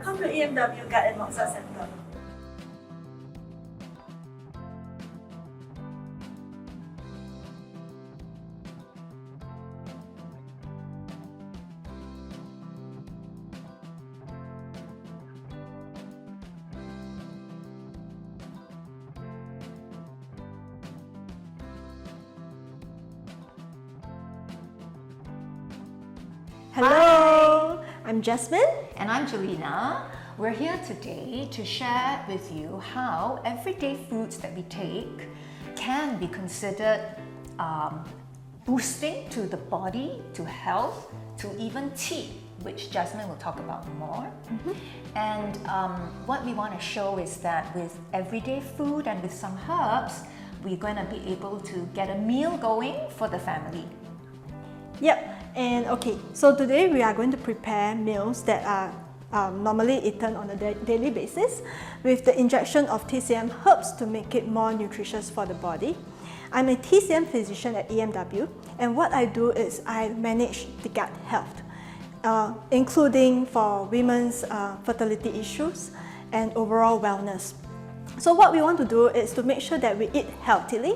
Welcome to EMW Gut and Moxa Center. Hello, I'm Jasmine. And I'm Gelina. We're here today to share with you how everyday foods that we take can be considered boosting to the body, to health, to even qi, which Jasmine will talk about more. And what we want to show is that with everyday food and with some herbs, we're going to be able to get a meal going for the family. Yep, and okay, so today we are going to prepare meals that are normally eaten on a daily basis with the injection of TCM herbs to make it more nutritious for the body. I'm a TCM physician at EMW, and what I do is I manage the gut health, including for women's fertility issues and overall wellness. So what we want to do is to make sure that we eat healthily,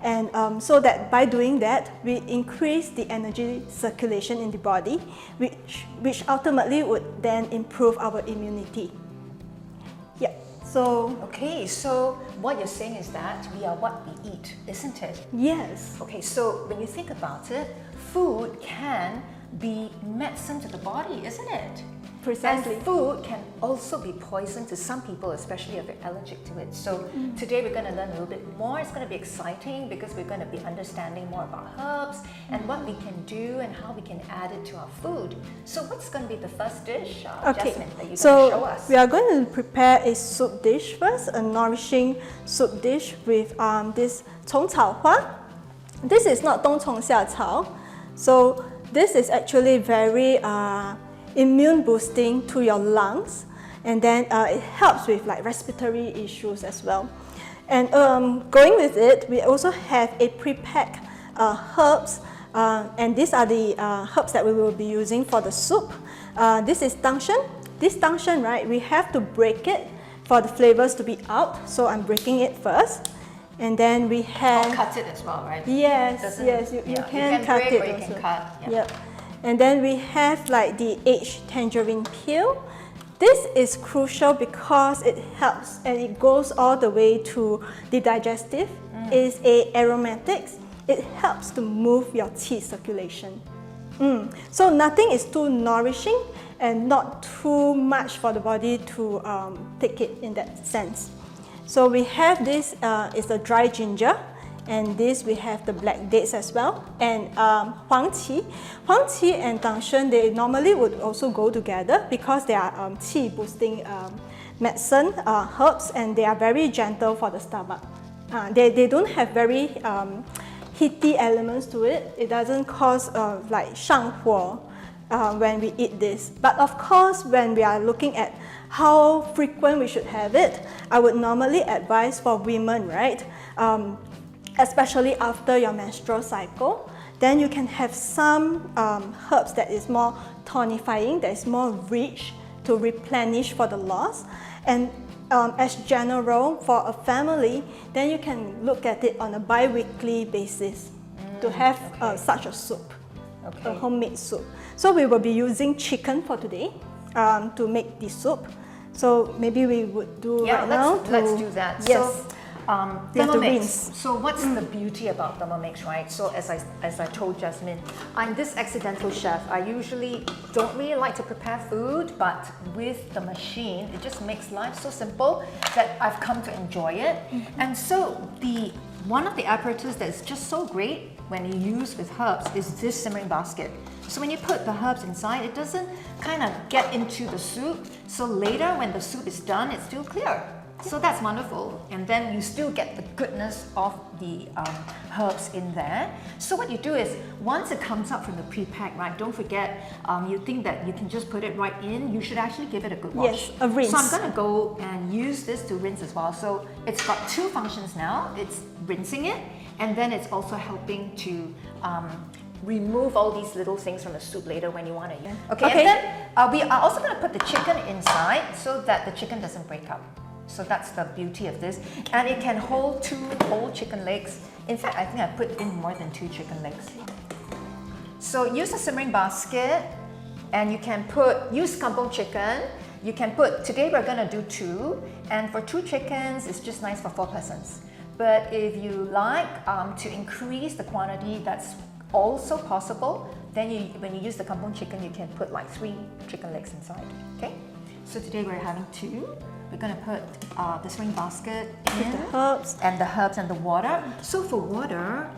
and so that by doing that, we increase the energy circulation in the body, which ultimately would then improve our immunity. Yeah, so... Okay, so what you're saying is that we are what we eat, isn't it? Yes. Okay, so when you think about it, food can be medicine to the body, isn't it? Precisely. And food can also be poison to some people, especially if they're allergic to it. So today we're going to learn a little bit more. It's going to be exciting because we're going to be understanding more about herbs and what we can do and how we can add it to our food. So what's going to be the first dish, Jasmine, that you're going to show us? We are going to prepare a soup dish first, a nourishing soup dish with this 虫草花. This is not 冬虫夏草. So this is actually very immune boosting to your lungs, and then it helps with like respiratory issues as well. And going with it, we also have a pre-packed herbs, and these are the herbs that we will be using for the soup. This is dangshan. This dangshan, right, we have to break it for the flavors to be out, so I'm breaking it first. And then we have... cut it as well, right? Yes, yes, you can cut break it or you also. can cut. Yeah. Yep. And then we have like the aged tangerine peel. This is crucial because it helps and it goes all the way to the digestive. It's a aromatics. It helps to move your qi circulation. So nothing is too nourishing and not too much for the body to take it in that sense. So we have this is a dry ginger. And this we have the black dates as well, and Huang Qi. Huang Qi and dangshan, they normally would also go together because they are qi boosting medicine, herbs, and they are very gentle for the stomach. They don't have very heaty elements to it. It doesn't cause like 上火 when we eat this. But of course, when we are looking at how frequent we should have it, I would normally advise for women, right? Especially after your menstrual cycle, then you can have some herbs that is more tonifying, that is more rich to replenish for the loss. And as general for a family, then you can look at it on a bi-weekly basis to have such a soup, a homemade soup. So we will be using chicken for today to make the soup. So maybe we would do right now. Let's do that. Yes. So, Thermomix. So what's the beauty about Thermomix, right? So as I told Jasmine, I'm this accidental chef. I usually don't really like to prepare food, but with the machine, it just makes life so simple that I've come to enjoy it. And so one of the apparatus that's just so great when you use with herbs is this simmering basket. So when you put the herbs inside, it doesn't kind of get into the soup. So later when the soup is done, it's still clear. So that's wonderful, and then you still get the goodness of the herbs in there. So what you do is, once it comes out from the pre-pack, right, don't forget, you think that you can just put it right in, you should actually give it a good wash. Yes, a rinse. So I'm going to go and use this to rinse as well. So it's got two functions now. It's rinsing it, and then it's also helping to remove all these little things from the soup later when you want to use. Okay, and then we are also going to put the chicken inside so that the chicken doesn't break up. So that's the beauty of this. And it can hold 2 whole chicken legs. In fact, I think I put in more than 2 chicken legs. So use a simmering basket, and you can use kampung chicken. You can today we're going to do 2, and for 2 chickens, it's just nice for 4 persons. But if you like to increase the quantity, that's also possible. Then when you use the kampung chicken, you can put like 3 chicken legs inside, okay? So today we're having 2. We're going to put the simmering basket in, the herbs and the water. So for water,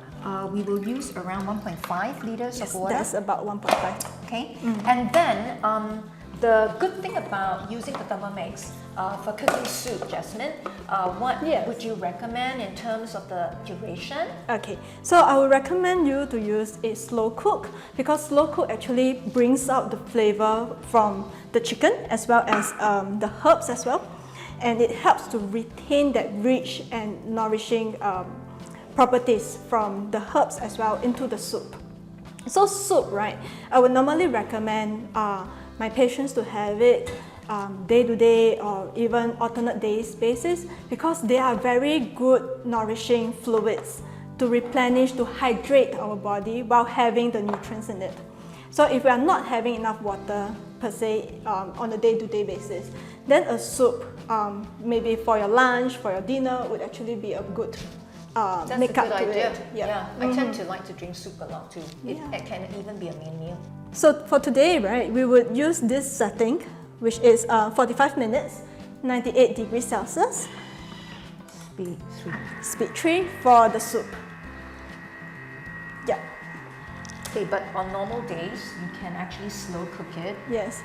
we will use around 1.5 liters of water. That's about 1.5. Okay, and then the good thing about using the Thermomix for cooking soup, Jasmine, what would you recommend in terms of the duration? Okay, so I would recommend you to use a slow cook, because slow cook actually brings out the flavor from the chicken as well as the herbs as well, and it helps to retain that rich and nourishing properties from the herbs as well into the soup. So soup, right, I would normally recommend my patients to have it day to day or even alternate days basis, because they are very good nourishing fluids to replenish, to hydrate our body while having the nutrients in it. So if we are not having enough water per se on a day-to-day basis, then a soup, maybe for your lunch, for your dinner, would actually be a good make up to it. Yeah. I tend to like to drink soup a lot too. It can even be a main meal. So for today, right, we would use this setting, which is 45 minutes, 98 degrees Celsius. Speed 3. Speed 3 for the soup. Yeah. Okay, but on normal days, you can actually slow cook it. Yes.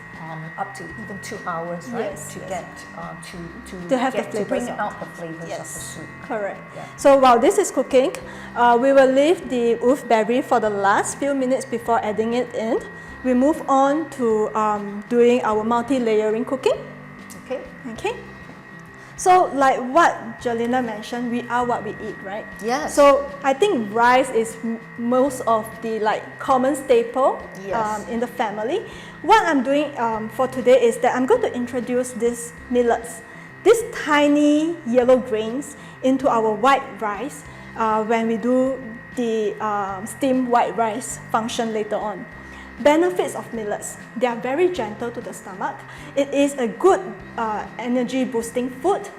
Up to even 2 hours, right? Yes, to yes. get To have the to bring flavors out the flavors of the Yes, soup. correct. Yeah. So while this is cooking, we will leave the wolfberry for the last few minutes before adding it in. We move on to doing our multi-layering cooking. Okay. Okay. So like what Gelina mentioned, we are what we eat, right? Yes. So I think rice is most of the common staple in the family. What I'm doing for today is that I'm going to introduce these millets, these tiny yellow grains, into our white rice when we do the steamed white rice function later on. Benefits of millets: they are very gentle to the stomach. It is a good energy boosting food,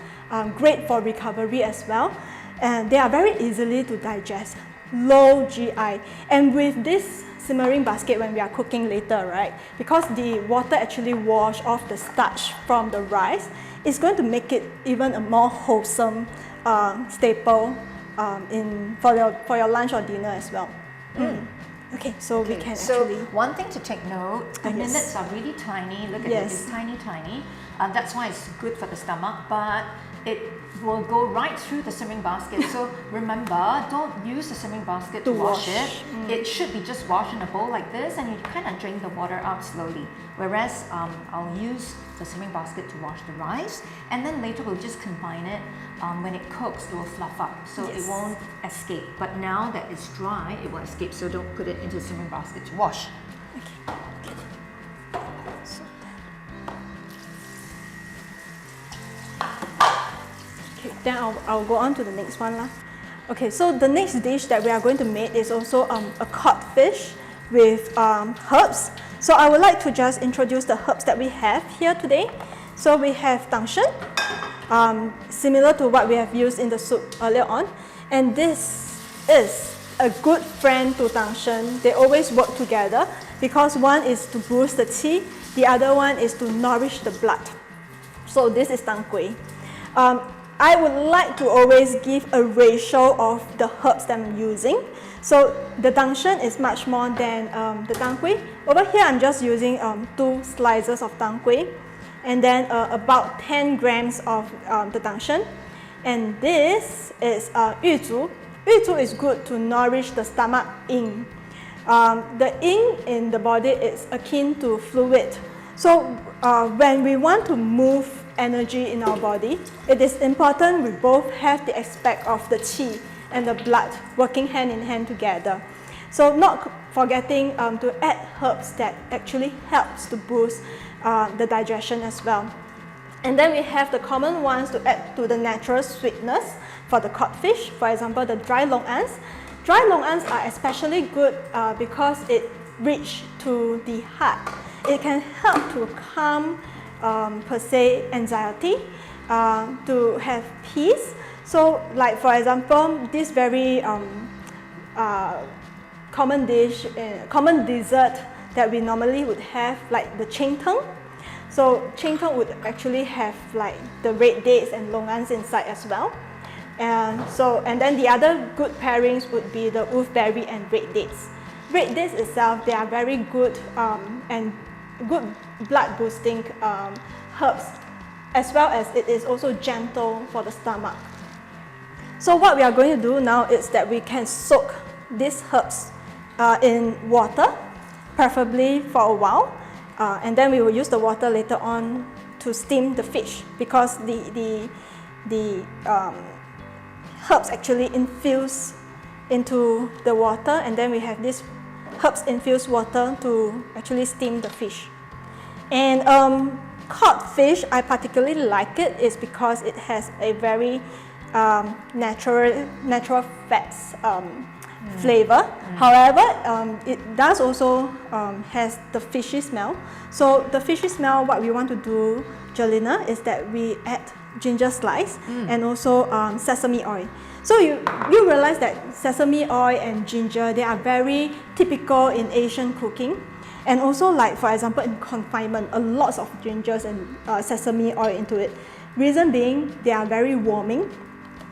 great for recovery as well, and they are very easily to digest, low GI. And with this simmering basket, when we are cooking later, right, because the water actually wash off the starch from the rice, it's going to make it even a more wholesome staple for your lunch or dinner as well. Okay, so we can actually... So one thing to take note, the millets are really tiny. Look at it, it's tiny. That's why it's good for the stomach, but it will go right through the simmering basket. So remember, don't use the simmering basket to wash it. It should be just washed in a bowl like this, and you kind of drain the water out slowly. Whereas I'll use the simmering basket to wash the rice, and then later we'll just combine it. When it cooks, it will fluff up, so it won't escape. But now that it's dry, it will escape, so don't put it into the simmering basket to wash. Okay, then I'll go on to the next one lah. Okay, so the next dish that we are going to make is also a cod fish with herbs. So I would like to just introduce the herbs that we have here today. So we have tangshan, similar to what we have used in the soup earlier on, and this is a good friend to tangshan. They always work together because one is to boost the qi, the other one is to nourish the blood. So this is tang kui. I would like to always give a ratio of the herbs that I'm using. So the tangshan is much more than the tang kui. Over here I'm just using 2 slices of tang kui, and then about 10 grams of the tangshan. And this is yu zhu. Yu zhu is good to nourish the stomach yin. The yin in the body is akin to fluid. So when we want to move energy in our body, it is important we both have the aspect of the qi and the blood working hand in hand together. So not forgetting to add herbs that actually helps to boost the digestion as well. And then we have the common ones to add to the natural sweetness for the cod fish. For example, the dry long ants. Dry long ants are especially good because it reach to the heart. It can help to calm per se anxiety, to have peace. So like for example, this very common dish, common dessert that we normally would have, like the cheng teng. So cheng teng would actually have like the red dates and longan inside as well. And then the other good pairings would be the wolfberry and red dates. Red dates itself, they are very good and good blood boosting herbs, as well as it is also gentle for the stomach. So what we are going to do now is that we can soak these herbs in water, preferably for a while, and then we will use the water later on to steam the fish, because the herbs actually infuse into the water, and then we have this herbs infused water to actually steam the fish. And cod fish, I particularly like it is because it has a very natural fats flavor. However, it does also has the fishy smell. So the fishy smell, what we want to do, Gelina, is that we add ginger slice and also sesame oil. So you realize that sesame oil and ginger, they are very typical in Asian cooking. And also, like for example, in confinement, a lot of gingers and sesame oil into it. Reason being, they are very warming.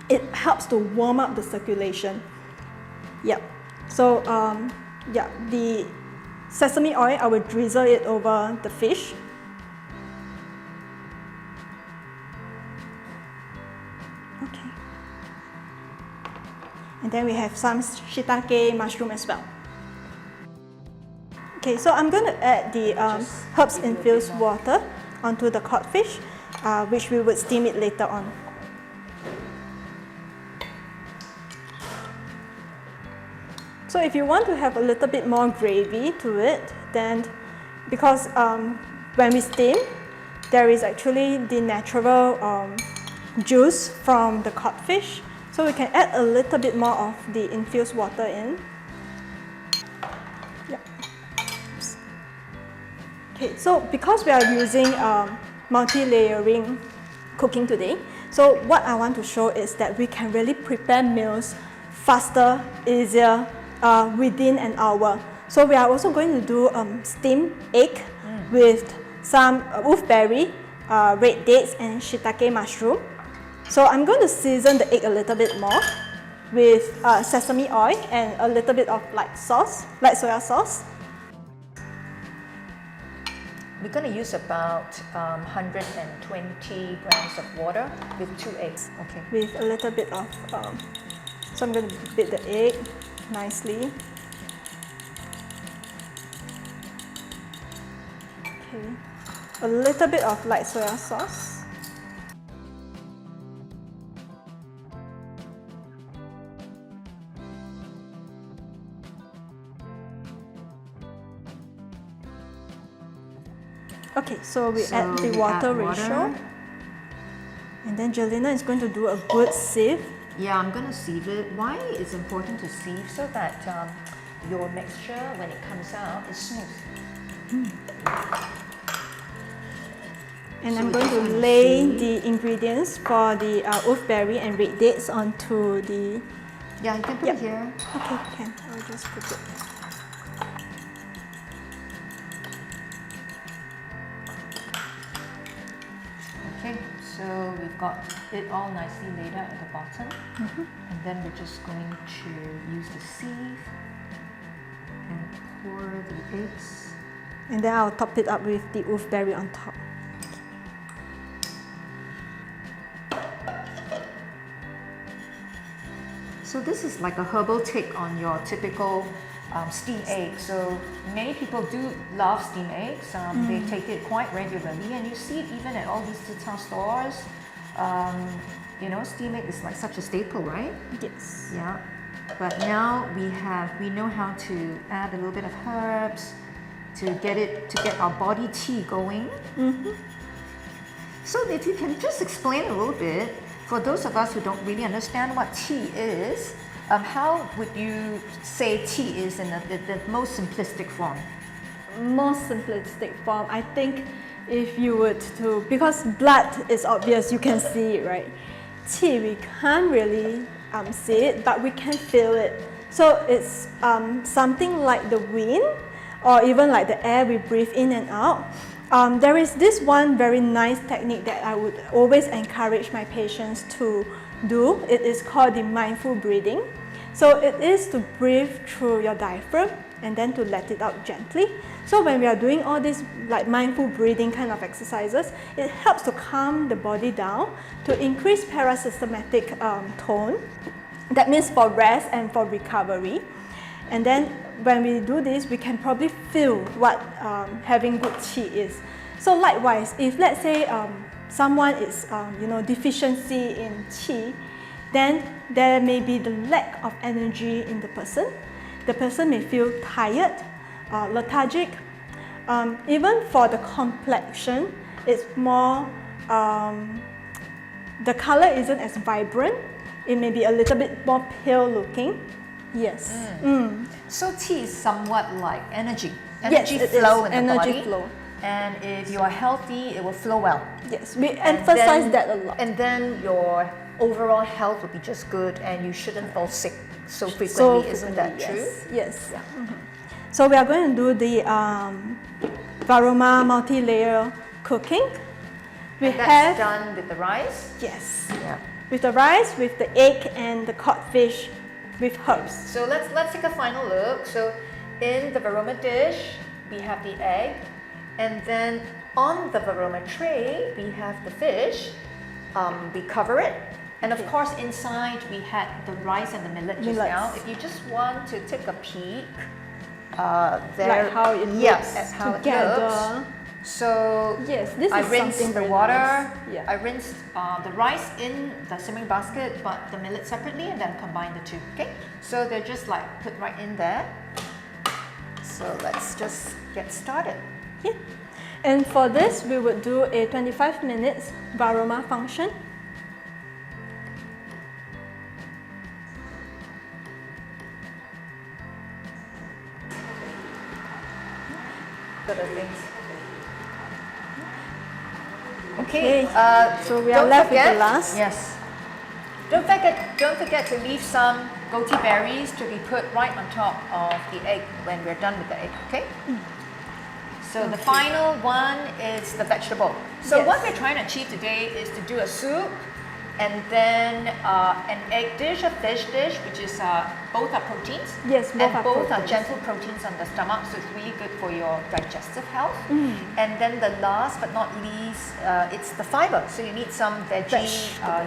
It helps to warm up the circulation. Yep. So yeah, the sesame oil, I will drizzle it over the fish. Okay. And then we have some shiitake mushroom as well. Okay, so I'm going to add the herbs infused water onto the codfish, which we would steam it later on. So if you want to have a little bit more gravy to it, then because when we steam, there is actually the natural juice from the codfish, so we can add a little bit more of the infused water in. Yep. Okay, so because we are using multi-layering cooking today, so what I want to show is that we can really prepare meals faster, easier, within an hour. So we are also going to do steamed egg with some wolfberry, red dates and shiitake mushroom. So I'm going to season the egg a little bit more with sesame oil and a little bit of light sauce, light soya sauce. We're going to use about 120 grams of water with 2 eggs. Okay. With a little bit of, so I'm going to beat the egg nicely. Okay. A little bit of light soya sauce. Okay, so we add the water ratio. And then Gelina is going to do a good sieve. Yeah, I'm going to sieve it. Why it's important to sieve? So that your mixture, when it comes out, is smooth. And so I'm going to lay the ingredients for the wolfberry and red dates onto the... Yeah, you can put it here. Okay, can. I'll just put it. Okay, so we've got it all nicely laid out at the bottom. And then we're just going to use the sieve and pour the eggs. And then I'll top it up with the wolfberry on top. So this is like a herbal take on your typical steamed egg. So many people do love steamed eggs. They take it quite regularly, and you see it even at all these little stores. You know, steamed egg is like such a staple, right? Yes. Yeah. But now we know how to add a little bit of herbs to get our body tea going. So if you can just explain a little bit, for those of us who don't really understand what tea is, how would you say tea is in the most simplistic form? Most simplistic form, I think if you would to, because blood is obvious, you can see it, right? Qi, we can't really see it, but we can feel it. So it's something like the wind, or even like the air we breathe in and out. There is this one very nice technique that I would always encourage my patients to do. It is called the mindful breathing. So it is to breathe through your diaphragm and then to let it out gently. So when we are doing all these like mindful breathing kind of exercises, it helps to calm the body down, to increase parasympathetic tone. That means for rest and for recovery. And then when we do this, we can probably feel what having good qi is. So likewise, if let's say someone is deficiency in qi, then there may be the lack of energy in the person. The person may feel tired, lethargic. Even for the complexion, it's more, the color isn't as vibrant. It may be a little bit more pale looking. Yes. So tea is somewhat like energy. Yes, Energy it flow is. in the Energy body. flow. And if you are healthy, it will flow well. Yes, we emphasize then- that a lot. And then your overall health will be just good, and you shouldn't fall sick so frequently. Isn't that true? Yes. So we are going to do the Varoma multi-layer cooking. We And that's have done with the rice. yes, Yeah. with the rice, with the egg, and the cod fish, with herbs. So let's take a final look. So in the Varoma dish, we have the egg, and then on the Varoma tray, we have the fish. We cover it, and of course inside we had the rice and the millet just Millets. now. If you just want to take a peek, Like how it looks at how together. it looks. So Yes, this I is rinsed something the very water. nice. Yeah. I rinsed the rice in the simmering basket, but the millet separately, and then combine the two. Okay, so they're just like put right in there. So let's just get started. Yeah. And for this, we would do a 25 minutes Varoma function. Other things. Okay, so we are don't left with forget- the last. Yes. Don't forget to leave some goji berries to be put right on top of the egg when we're done with the egg. Okay. So the final one is the vegetable. So Yes. what we're trying to achieve today is to do a soup, and then an egg dish, a fish dish, which is both are proteins. Yes, both and are both are proteins. gentle proteins on the stomach, so it's really good for your digestive health. And then the last but not least, it's the fiber. So you need some veggie,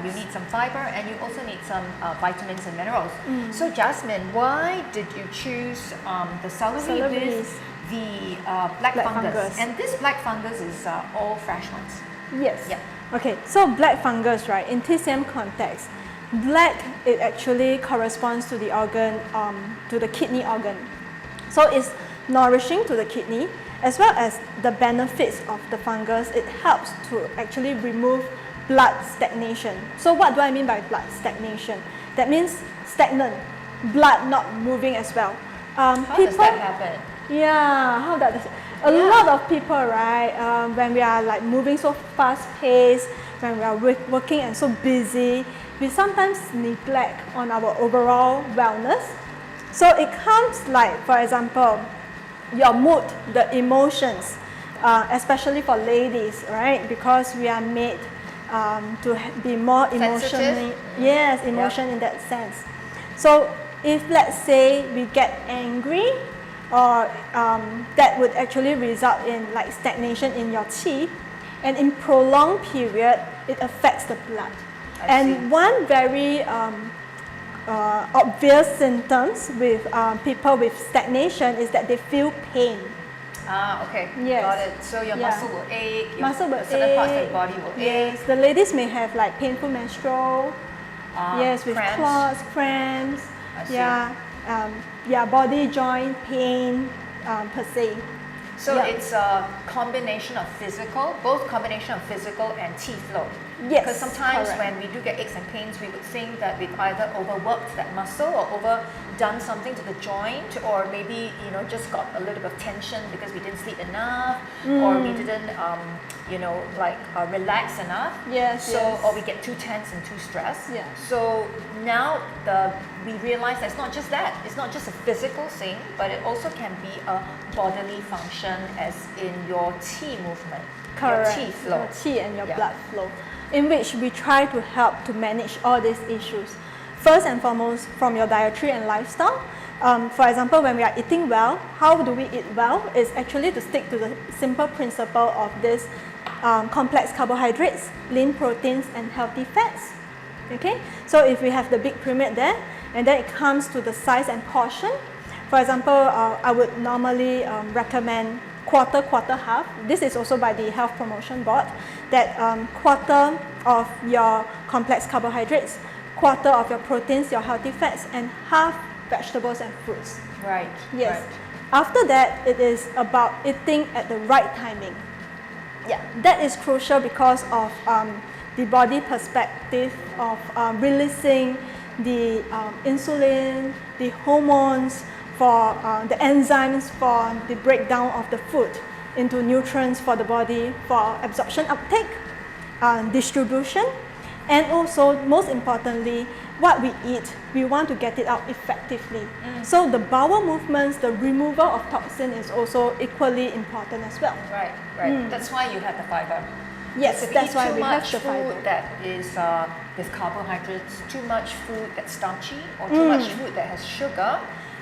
you need some fiber, and you also need some vitamins and minerals. So Jasmine, why did you choose the celery with the black fungus? And this black fungus is all fresh ones. Yes. Yeah. Okay, so black fungus, right, in TCM context, black, it actually corresponds to the organ, to the kidney organ. So it's nourishing to the kidney, as well as the benefits of the fungus. It helps to actually remove blood stagnation. So what do I mean by blood stagnation? That means stagnant, blood not moving as well. How does that happen? Yeah, how that? A lot of people, right? When we are like moving so fast paced, when we are working and so busy, we sometimes neglect on our overall wellness. So it comes like, for example, your mood, the emotions, especially for ladies, right? Because we are made to be more emotionally, Sensitive? emotion in that sense. So if let's say we get angry, or that would actually result in like stagnation in your qi, and in prolonged period it affects the blood. I see. One very obvious symptoms with people with stagnation is that they feel pain. Okay. Yes. Got it. So your muscle will ache, Muscle will certain parts of ache. your body will Yes, ache. the ladies may have like painful menstrual. Yes, with cramps. clots, cramps. I see. Body joint pain per se. So Yeah. it's a combination of both combination of physical and Qi flow. Yes, Because sometimes correct. when we do get aches and pains, we would think that we've either overworked that muscle or overdone something to the joint, or maybe just got a little bit of tension because we didn't sleep enough, or we didn't relax enough. Yes, yes. Or we get too tense and too stressed. Yeah. So now we realize that it's not just that. It's not just a physical thing, but it also can be a bodily function, as in your Qi movement, Correct. your Qi flow. Your Qi and your Yeah. blood flow, in which we try to help to manage all these issues. First and foremost, from your dietary and lifestyle. For example, when we are eating well, how do we eat well? Is actually to stick to the simple principle of this complex carbohydrates, lean proteins, and healthy fats. Okay, so if we have the big pyramid there, and then it comes to the size and portion. For example, I would normally recommend quarter, half. This is also by the Health Promotion Board, that quarter of your complex carbohydrates, quarter of your proteins, your healthy fats, and half vegetables and fruits. Right. Yes. Right. After that, it is about eating at the right timing. Yeah, that is crucial because of the body perspective of releasing the insulin, the hormones, for the enzymes for the breakdown of the food into nutrients for the body, for absorption, uptake, distribution, and also most importantly, what we eat, we want to get it out effectively. So the bowel movements, the removal of toxin is also equally important as well. Right. That's why you have the fiber. Yes, If that's eat why too we have much the fiber. food that is with carbohydrates, too much food that's starchy, or too much food that has sugar,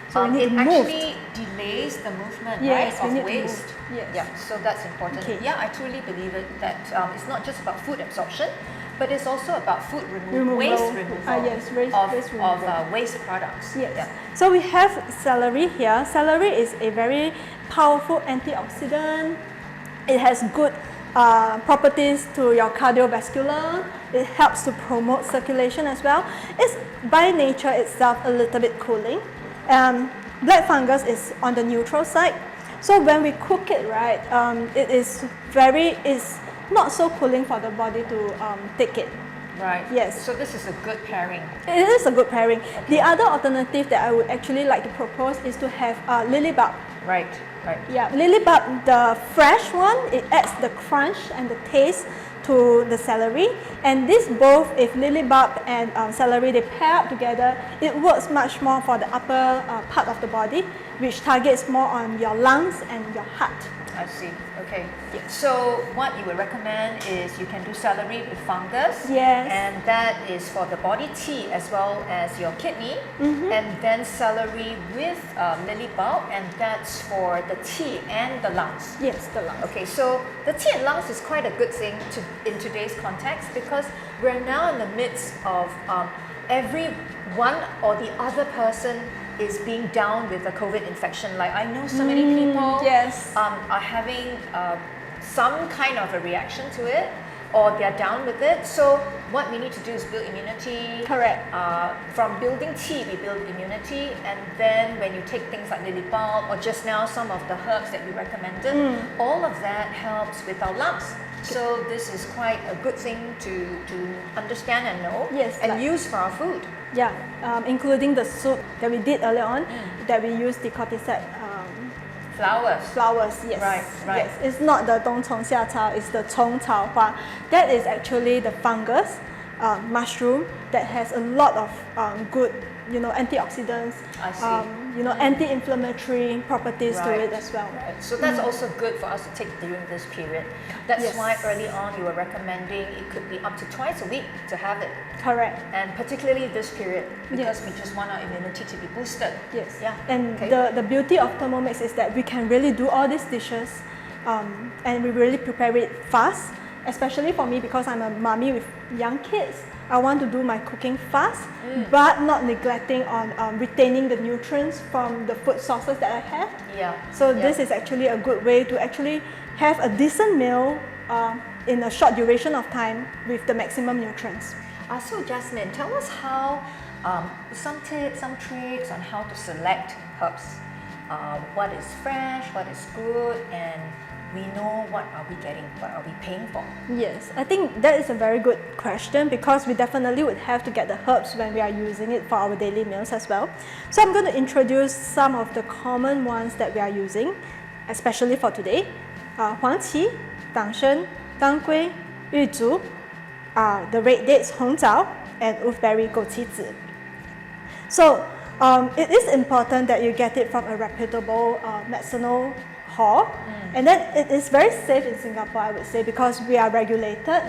So we need it to move. actually delays the movement, Yes, right, we of need to waste. move. Yes. Yeah, so that's important. Okay. Yeah, I truly believe it that it's not just about food absorption, but it's also about food Removal. waste removal. Yes, waste of removal. waste products. Yes. Yeah. So we have celery here. Celery is a very powerful antioxidant. It has good properties to your cardiovascular. It helps to promote circulation as well. It's by nature itself a little bit cooling. Black fungus is on the neutral side. So when we cook it, right, it is not so cooling for the body to take it. Right. Yes. So this is a good pairing. It is a good pairing. The other alternative that I would actually like to propose is to have lily bulb. Right. Yeah, lily bulb, the fresh one, it adds the crunch and the taste to the celery. And this both, if lily bulb and celery, they pair up together, it works much more for the upper part of the body, which targets more on your lungs and your heart. I see. Okay. So what you would recommend is you can do celery with fungus. Yes. And that is for the body tea as well as your kidney. And then celery with lily bulb, and that's for the tea and the lungs. Yes, the lungs. Okay, so the tea and lungs is quite a good thing in today's context, because we're now in the midst of every one or the other person is being down with a COVID infection. Like, I know so many people yes. are having some kind of a reaction to it, or they're down with it. So what we need to do is build immunity. Correct. From building tea, we build immunity, and then when you take things like lily bulb, or just now some of the herbs that you recommended, all of that helps with our lungs. So this is quite a good thing to understand and know, Yes, and like- use for our food. Yeah, including the soup that we did earlier on, that we used the cordyceps flowers. Yes, Right. Yes, it's not the dong cong xia cao, it's the cong cao hua. That is actually the fungus mushroom that has a lot of good, antioxidants, I see. anti-inflammatory properties to Right. it as well. Right. So that's also good for us to take during this period. That's Yes. why early on you were recommending it could be up to twice a week to have it. Correct. And particularly this period, because Yes. we just want our immunity to be boosted. Yes. Yeah. And Okay. the beauty of Thermomix is that we can really do all these dishes, and we really prepare it fast. Especially for me, because I'm a mommy with young kids. I want to do my cooking fast, but not neglecting on retaining the nutrients from the food sources that I have. Yeah. So Yeah. this is actually a good way to actually have a decent meal in a short duration of time with the maximum nutrients. So Jasmine, tell us how some tips, some tricks on how to select herbs. What is fresh, what is good, and we know what are we getting, what are we paying for. Yes, I think that is a very good question because we definitely would have to get the herbs when we are using it for our daily meals as well. So I'm going to introduce some of the common ones that we are using, especially for today. Huang Qi, Dangshen, Dangui, Yuzhu, the red dates, Hongzao, and wolfberry, goji. So it is important that you get it from a reputable medicinal hall, and then it is very safe in Singapore, I would say, because we are regulated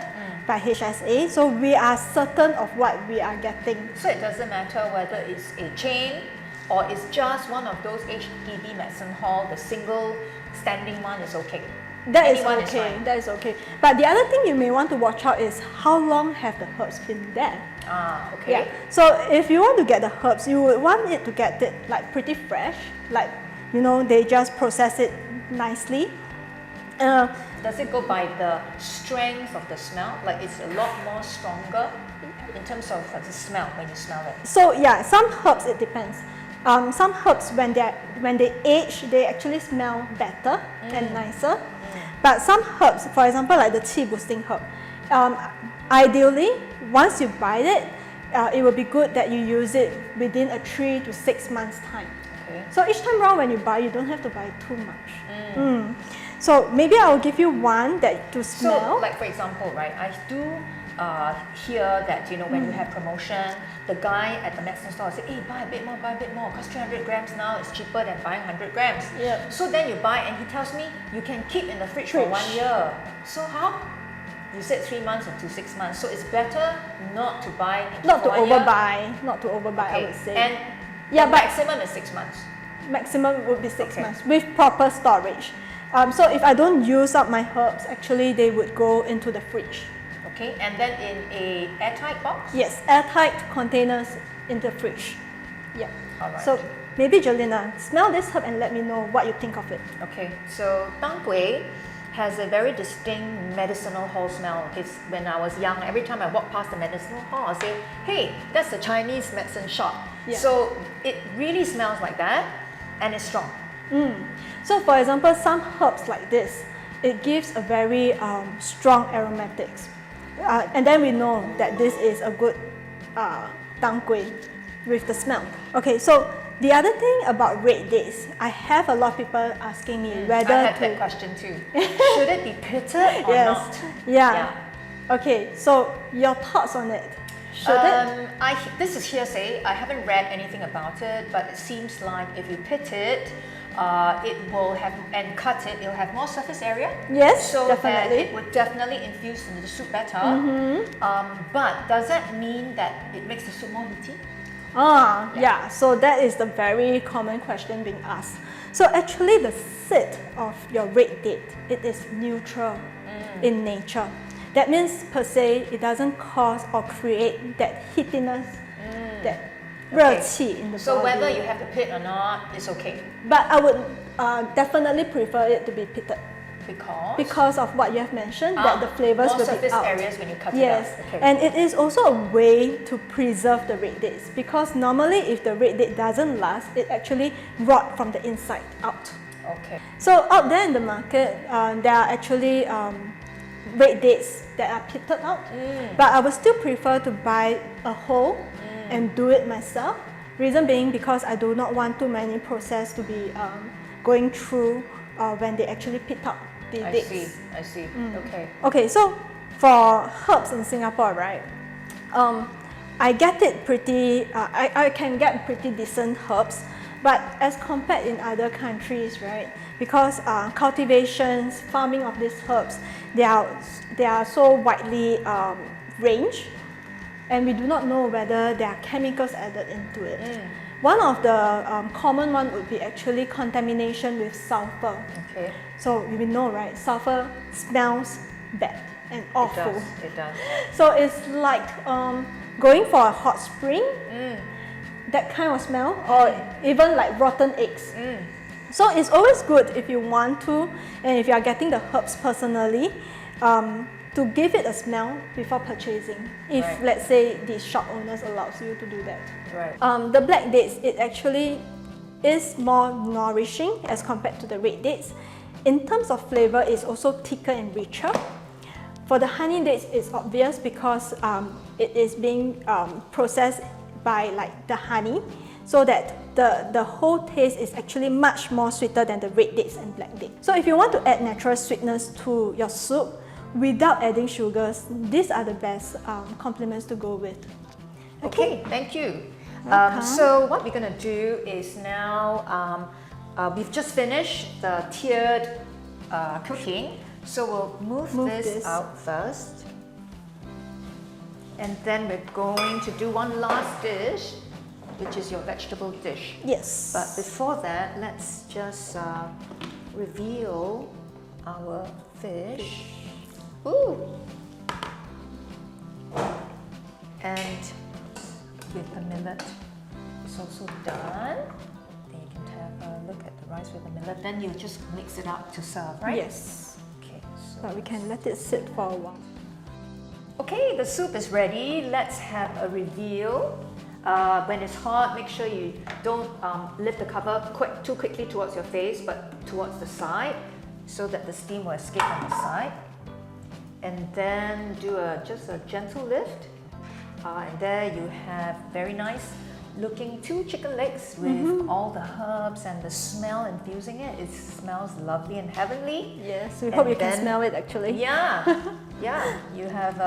by HSA, so we are certain of what we are getting. So it doesn't matter whether it's a chain or it's just one of those HDB medicine hall, the single standing one is okay. That is Anyone okay. fine. That is okay. But the other thing you may want to watch out is how long have the herbs been there. Okay. Yeah. So if you want to get the herbs, you would want it to get it like pretty fresh, like they just process it nicely. Does it go by the strength of the smell? Like it's a lot more stronger in terms of the smell when you smell it? So yeah, some herbs it depends. Some herbs when they age, they actually smell better and nicer. But some herbs, for example, like the qi boosting herb, ideally once you buy it, it will be good that you use it within a 3 to 6 months time. Okay. So each time around when you buy, you don't have to buy too much. So maybe I will give you one that to smell. So like for example, right, I do hear that when you have promotion, the guy at the medicine store will say, hey, buy a bit more, because 300 grams now is cheaper than buying 100 grams. Yeah. So then you buy and he tells me you can keep in the fridge for 1 year. So how? You said 3 months or to 6 months, so it's better not to buy and keep Not to for 1 year. not to overbuy, I would say. And yeah, the but maximum is 6 months. maximum would be 6 Okay. months with proper storage. So if I don't use up my herbs, actually they would go into the fridge. Okay, and then in a airtight box? Yes, airtight containers in the fridge. Yeah. Alright. So maybe Gelina, smell this herb and let me know what you think of it. Okay, so Dangui has a very distinct medicinal hall smell. Okay, when I was young, every time I walk past the medicinal hall, I say, hey, that's the Chinese medicine shop. Yeah. So it really smells like that and it's strong. So for example, some herbs like this, it gives a very strong aromatics. And then we know that this is a good dangui with the smell. Okay, so the other thing about red dates, I have a lot of people asking me whether I have to... that question too. Should it be pitted or Yes. not? Yeah. Okay, so your thoughts on it? Should it? This is hearsay. I haven't read anything about it, but it seems like if you pit it, it will have, and cut it, it'll have more surface area. Yes, so definitely. that it would definitely infuse into the soup better. But does that mean that it makes the soup more heaty? Yeah, so that is the very common question being asked. So actually the seed of your red date, it is neutral in nature. That means per se, it doesn't cause or create that heatiness, that 热气 in the So body. whether you have the pit or not, it's okay. But I would definitely prefer it to be pitted Because of what you have mentioned, that the flavors more will surface be out. areas when you cut Yes, it out. Okay. and it is also a way to preserve the red dates, because normally if the red date doesn't last, it actually rot from the inside out. Okay. So out there in the market, there are actually red dates that are pitted out, but I would still prefer to buy a whole and do it myself. Reason being because I do not want too many process to be going through when they actually pit out the dates. I see. Okay. Okay, so for herbs in Singapore, right? I get it pretty. I can get pretty decent herbs, but as compared in other countries, right? Because cultivations, farming of these herbs, they are so widely ranged, and we do not know whether there are chemicals added into it. One of the common one would be actually contamination with sulfur. Okay. So we know, right? Sulfur smells bad and awful. It does. So it's like going for a hot spring, that kind of smell, or even like rotten eggs. So it's always good if you want to, and if you are getting the herbs personally, to to give it a smell before purchasing, if Right. let's say the shop owners allows you to do that. Right. The black dates, it actually is more nourishing as compared to the red dates. In terms of flavor, it's also thicker and richer. For the honey dates, it's obvious because it is being processed by like the honey, so that the whole taste is actually much more sweeter than the red dates and black dates. So if you want to add natural sweetness to your soup without adding sugars, these are the best complements to go with. Okay, thank you. Welcome. So what we're going to do is now, we've just finished the tiered cooking. So we'll move this out first. And then we're going to do one last dish, which is your vegetable dish. Yes. But before that, let's just reveal our fish. Ooh! And with the millet, it's also done. Then you can have a look at the rice with the millet. Then you just mix it up to serve, right? Yes. Okay. So But we can let it sit for a while. okay, the soup is ready. Let's have a reveal. When it's hot, make sure you don't lift the cover too quickly towards your face, but towards the side, so that the steam will escape on the side. And then do just a gentle lift. And there you have very nice looking 2 chicken legs with all the herbs and the smell infusing it. It smells lovely and heavenly. Yes, we hope you can smell it actually. Yeah, yeah. You have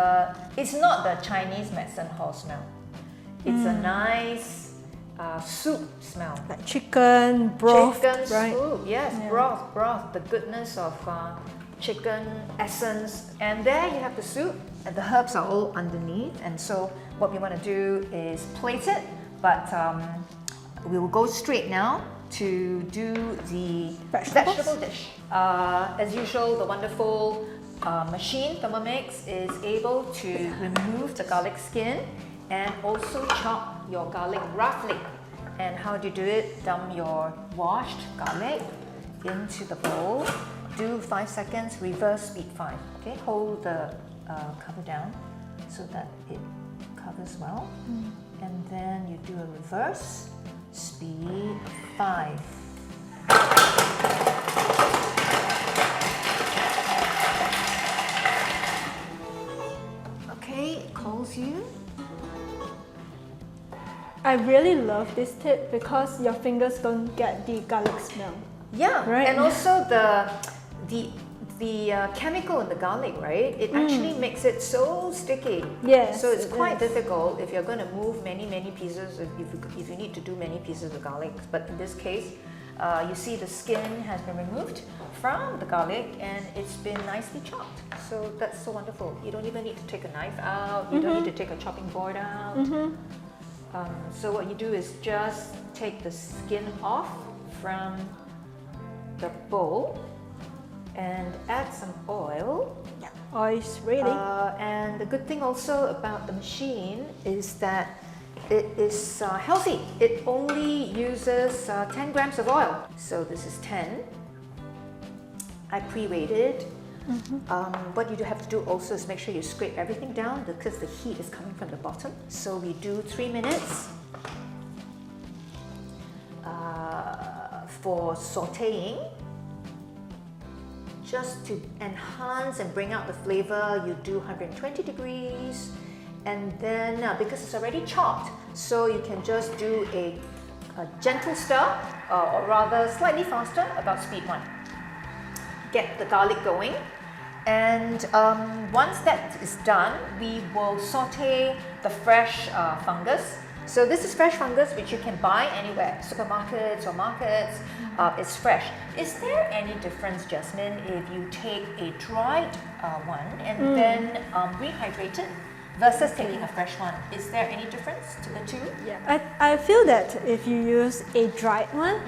it's not the Chinese medicine hall smell. It's a nice soup smell. Like chicken, broth, Chicken right? soup, yes, Yeah. broth, the goodness of chicken essence. And there you have the soup, and the herbs are all underneath. And so what we want to do is plate it, but we will go straight now to do the Vegetables? vegetable dish. As usual, the wonderful machine, Thermomix, is able to remove the garlic skin and also chop your garlic roughly. And how do you do it? Dump your washed garlic into the bowl. Do 5 seconds, reverse speed 5. Okay, hold the cover down so that it covers well. And then you do a reverse speed 5. Okay, it calls you. I really love this tip because your fingers don't get the garlic smell. Yeah, Right. and also the chemical in the garlic, right? It actually makes it so sticky. Yes, So it's it quite is. difficult if you're going to move many pieces. If you need to do many pieces of garlic, but in this case, you see the skin has been removed from the garlic and it's been nicely chopped. So that's so wonderful. You don't even need to take a knife out. You don't need to take a chopping board out. So what you do is just take the skin off from the bowl and add some oil. Yeah. Oils, really. And the good thing also about the machine is that it is healthy. It only uses 10 grams of oil. So this is 10. I pre-weighted. What you have to do also is make sure you scrape everything down because the heat is coming from the bottom. So we do 3 minutes for sauteing. Just to enhance and bring out the flavor, you do 120 degrees. And then because it's already chopped, so you can just do a gentle stir, or rather slightly faster, about speed 1. Get the garlic going. And once that is done, we will saute the fresh fungus. So this is fresh fungus which you can buy anywhere, supermarkets or markets. It's fresh. Is there any difference, Jasmine, if you take a dried one and then rehydrate it versus taking a fresh one? Is there any difference to the two? Yeah, I feel that if you use a dried one,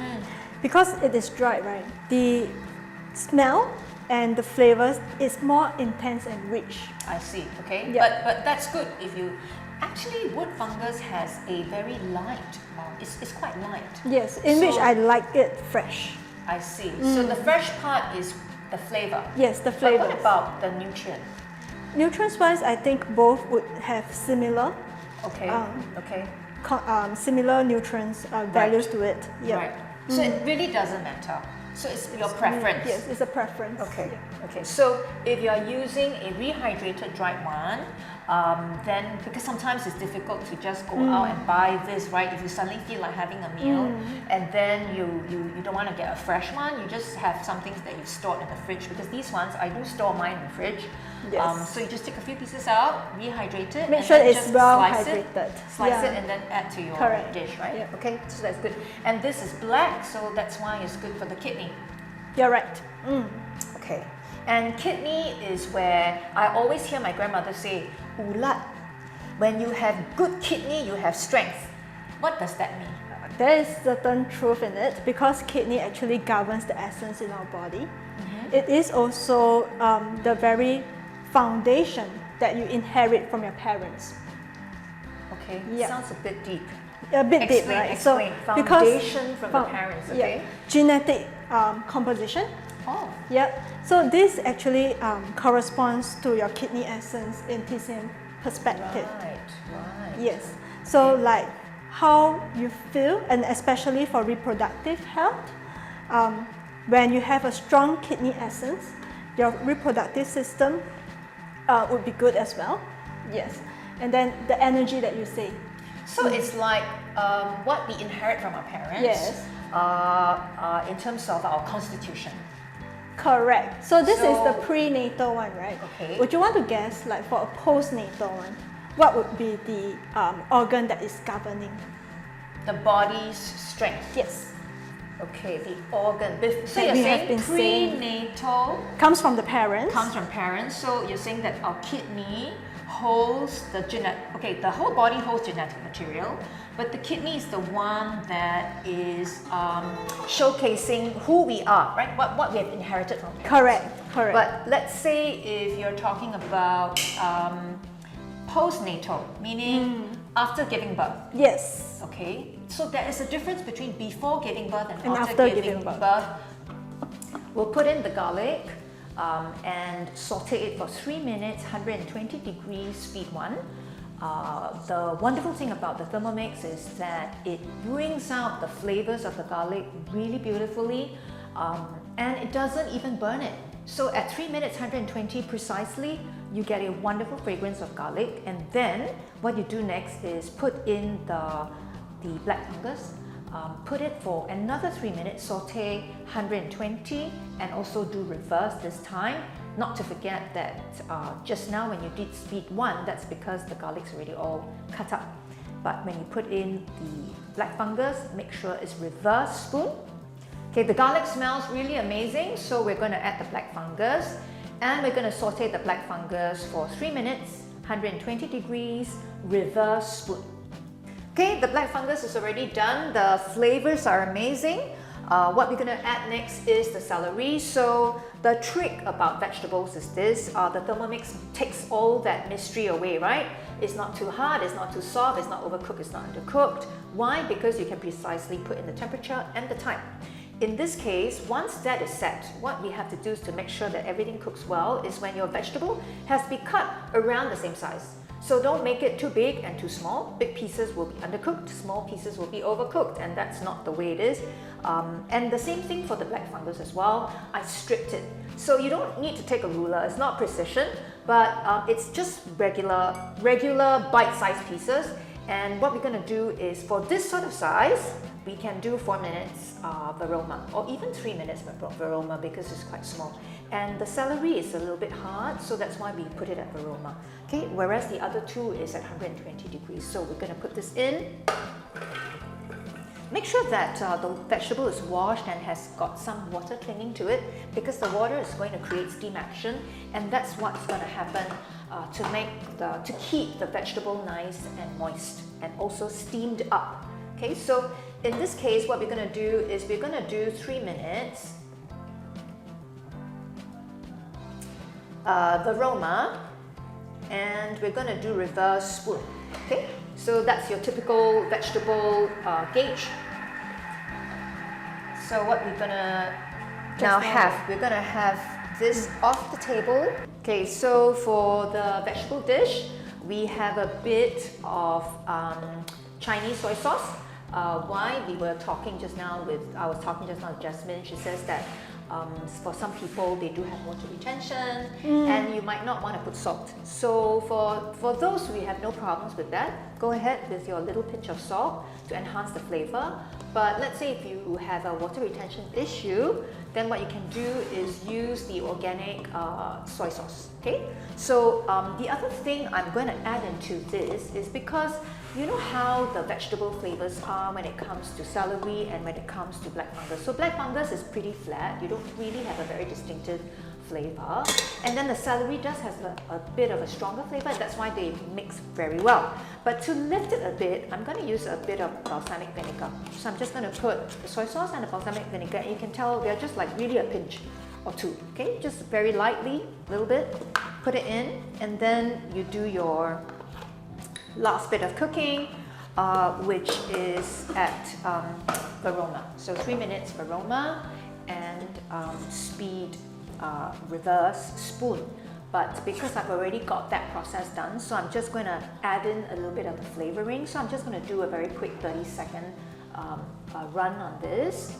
because it is dried, right, the smell and the flavors is more intense and rich. I see, okay. Yeah. But that's good if you... Actually, wood fungus has a very light, it's quite light. Yes, in which I like it fresh. I see. So the fresh part is the flavor. Yes, the But flavor. what about the nutrient? Nutrients-wise, I think both would have similar, Okay. Okay. similar nutrients values to it. Yeah. Right. So it really doesn't matter. So it's your preference. Yes, it's a preference. Okay. Yeah. Okay. So if you are using a rehydrated dried one, then because sometimes it's difficult to just go out and buy this, right? If you suddenly feel like having a meal, and then you don't want to get a fresh one, you just have some things that you've stored in the fridge. Because these ones, I do store mine in the fridge. Yes. So you just take a few pieces out, rehydrate it, Make and sure then it's just well slice hydrated. Slice it and then add to your Correct. dish, right? Yeah. Okay, so that's good. And this is black, so that's why it's good for the kidney. You're right. Okay. And kidney is where I always hear my grandmother say, ulat. When you have good kidney, you have strength. What does that mean? There is certain truth in it because kidney actually governs the essence in our body. It is also the very foundation that you inherit from your parents. Okay, Yeah. sounds a bit deep. A bit deep, Explain, right? explain. Foundation from the parents, okay? Yeah, genetic composition. Oh, Yep. So this actually corresponds to your kidney essence in TCM perspective. right. Yes. So like how you feel, and especially for reproductive health, when you have a strong kidney essence, your reproductive system would be good as well. Yes. And then the energy that you say. So it's like what we inherit from our parents. Yes. In terms of our constitution. Correct. So this is the So- prenatal one, right? Okay. Would you want to guess, like for a postnatal one, what would be the organ that is governing? The body's strength. Yes. Okay, the organ. So That you're we have saying been saying. prenatal Comes from the parents. comes from parents. So you're saying that our kidney holds the the whole body holds genetic material, but the kidney is the one that is showcasing who we are, right? What we have inherited from parents. Correct. Correct. But let's say if you're talking about postnatal, meaning after giving birth. yes. Okay, so there is a difference between before giving birth and, And after, after giving giving birth. birth. We'll put in the garlic and saute it for 3 minutes, 120 degrees, speed 1. The wonderful thing about the Thermomix is that it brings out the flavors of the garlic really beautifully, and it doesn't even burn it. So at 3 minutes, 120 precisely, you get a wonderful fragrance of garlic. And then what you do next is put in the black fungus, put it for another 3 minutes, saute 120, and also do reverse this time. Not to forget that just now when you did speed 1, that's because the garlic's already all cut up. But when you put in the black fungus, make sure it's reverse spoon. Okay, the garlic smells really amazing, so we're going to add the black fungus, and we're going to saute the black fungus for 3 minutes, 120 degrees, reverse spoon. Okay, the black fungus is already done. The flavors are amazing. What we're going to add next is the celery. So the trick about vegetables is this, the Thermomix takes all that mystery away, right? It's not too hard, it's not too soft, it's not overcooked, it's not undercooked. Why? Because you can precisely put in the temperature and the time. In this case, once that is set, what we have to do is to make sure that everything cooks well is when your vegetable has to be cut around the same size. So don't make it too big and too small. Big pieces will be undercooked, small pieces will be overcooked, and that's not the way it is. And the same thing for the black fungus as well. I stripped it. So you don't need to take a ruler, it's not precision, but it's just regular bite-sized pieces. And what we're going to do is, for this sort of size, we can do 4 minutes varoma, or even 3 minutes varoma because it's quite small. And the celery is a little bit hard, so that's why we put it at varoma. Okay, whereas the other two is at 120 degrees. So we're going to put this in. Make sure that the vegetable is washed and has got some water clinging to it, because the water is going to create steam action, and that's what's going to happen to keep the vegetable nice and moist and also steamed up. Okay, so in this case, what we're going to do is we're going to do 3 minutes varoma, and we're going to do reverse spoon. Okay, so that's your typical vegetable gauge. So what we're going to now have, we're going to have this off the table. Okay, so for the vegetable dish, we have a bit of Chinese soy sauce. Why? We were talking just now I was talking just now with Jasmine. She says that for some people, they do have water retention and you might not want to put salt. So for those, we have no problems with that. Go ahead with your little pinch of salt to enhance the flavor. But let's say if you have a water retention issue, then what you can do is use the organic soy sauce. Okay. So the other thing I'm going to add into this is because you know how the vegetable flavors are when it comes to celery and when it comes to black fungus. So black fungus is pretty flat. You don't really have a very distinctive flavor. And then the celery does have a bit of a stronger flavor. That's why they mix very well. But to lift it a bit, I'm going to use a bit of balsamic vinegar. So I'm just going to put the soy sauce and the balsamic vinegar. And you can tell they're just like really a pinch or two. Okay, just very lightly, a little bit. Put it in, and then you do your last bit of cooking, which is at varoma. So 3 minutes varoma and speed reverse spoon. But because I've already got that process done, so I'm just going to add in a little bit of the flavoring. So I'm just going to do a very quick 30-second run on this.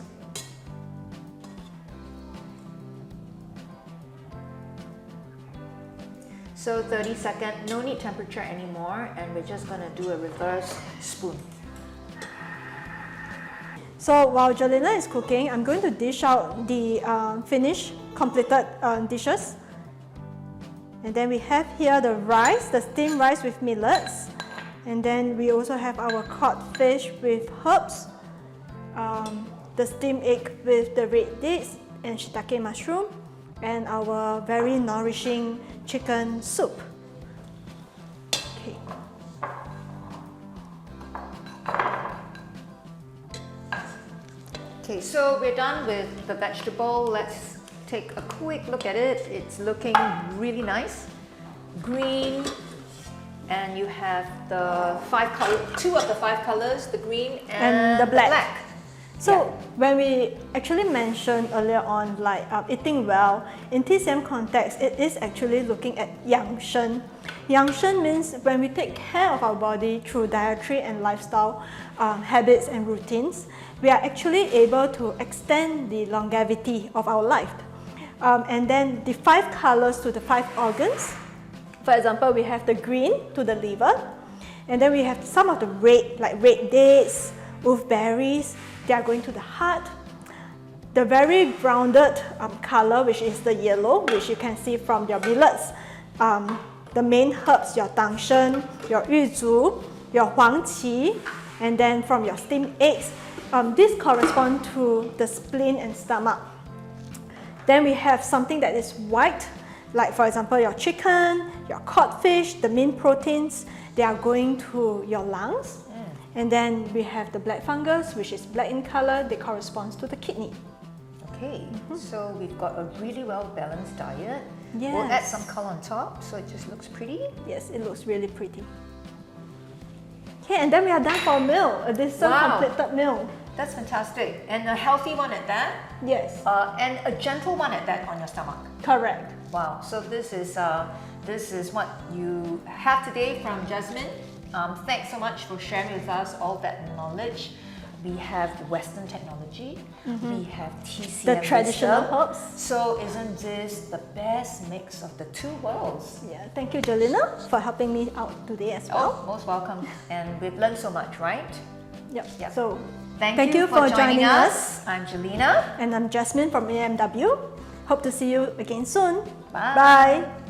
So 30 seconds, no need temperature anymore, and we're just going to do a reverse spoon. So while Gelina is cooking, I'm going to dish out the finished, completed dishes. And then we have here the rice, the steamed rice with millets. And then we also have our cod fish with herbs, the steamed egg with the red dates and shiitake mushroom, and our very nourishing chicken soup. Okay. Okay, so we're done with the vegetable. Let's take a quick look at it. It's looking really nice. Green, and you have the two of the 5 colors, the green and the black. So Yeah. when we actually mentioned earlier on like eating well, in TCM context, it is actually looking at yang shen. Yang shen means when we take care of our body through dietary and lifestyle habits and routines, we are actually able to extend the longevity of our life. And then the 5 colors to the 5 organs. For example, we have the green to the liver, and then we have some of the red, like red dates, wolfberries. They are going to the heart. The very grounded color, which is the yellow, which you can see from your millets. The main herbs, your tangshen, your yuzhu, your huang qi, and then from your steamed eggs. These correspond to the spleen and stomach. Then we have something that is white, like for example your chicken, your codfish, the main proteins. They are going to your lungs. And then we have the black fungus, which is black in color. They correspond to the kidney. Okay, so we've got a really well-balanced diet. Yes. We'll add some color on top, so it just looks pretty. Yes, it looks really pretty. Okay, and then we are done for a meal. This is a Wow. completed meal. That's fantastic. And a healthy one at that. Yes, And a gentle one at that on your stomach. correct. Wow, so this is what you have today from Jasmine. Thanks so much for sharing with us all that knowledge. We have Western technology, we have TCM The traditional wisdom. herbs. So isn't this the best mix of the two worlds? Yeah, thank you, Gelina, for helping me out today as well. Oh, most welcome. And we've learned so much, right? Yep. Yep. So Thank you for joining us. I'm Gelina. and I'm Jasmine from AMW. Hope to see you again soon. Bye. Bye.